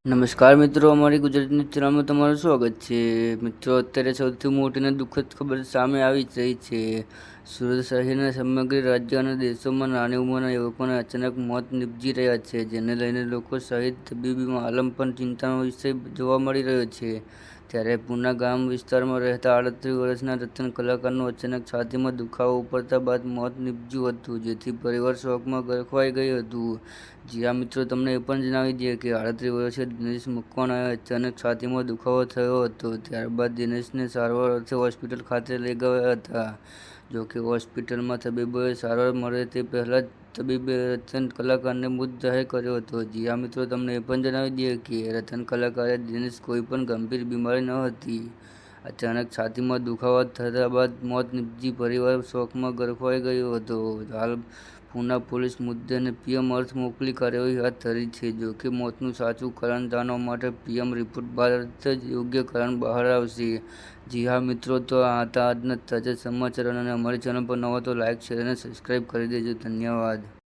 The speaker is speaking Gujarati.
નમસ્કાર મિત્રો, અમારી ગુજરાતી ન્યૂઝ ચેનલમાં તમારું સ્વાગત છે. મિત્રો, અત્યારે સૌથી મોટી અને દુઃખદ ખબર સામે આવી જ રહી છે. સુરત શહેરના સમગ્ર રાજ્ય અને દેશોમાં નાની ઉંમરના યુવકોના અચાનક મોત નીપજી રહ્યા છે, જેને લઈને લોકો સહિત તબીબી આલમ પણ ચિંતાનો વિષય જોવા મળી રહ્યો છે. ત્યારે પૂના ગામ વિસ્તારમાં રહેતા 38 વર્ષના રતન કલાકારનું અચાનક છાતીમાં દુખાવો ઉપડતા બાદ મોત નીપજ્યું હતું, જેથી પરિવાર શોકમાં ગરકાવાઈ ગયું હતું. જ્યાં મિત્રો તમને એ પણ જણાવી દઈએ કે 38 વર્ષીય દિનેશ મકવાણાને અચાનક છાતીમાં દુખાવો થયો હતો. ત્યારબાદ દિનેશને સારવાર અર્થે હોસ્પિટલ ખાતે લઈ ગયા હતા. જોકે હોસ્પિટલમાં તબીબોએ સારવાર મળે તે પહેલાં જ તબીબે રતન કલાકારને મૃત જાહેર કર્યો હતો. જ્યાં મિત્રો તમને એ પણ જણાવી દઈએ કે રતન કલાકારે દિનેશ કોઈ પણ ગંભીર બીમારી ન હતી. અચાનક છાતીમાં દુખાવો થતા બાદ મોત નીપજી પરિવાર શોકમાં ગરકાવાઈ ગયો હતો. હાલ પૂના પોલીસ મૃતદેહને પીએમ અર્થ મોકલી કાર્યવાહી હાથ ધરી છે. જોકે મોતનું સાચું કારણ જાણવા માટે પીએમ રિપોર્ટ બાદ જ યોગ્ય કારણ બહાર આવશે. જી હા મિત્રો, તો આ હતા આજના તાજા સમાચાર અને અમારી ચેનલ પર નવા તો લાઇક, શેર અને સબસ્ક્રાઈબ કરી દેજો. ધન્યવાદ.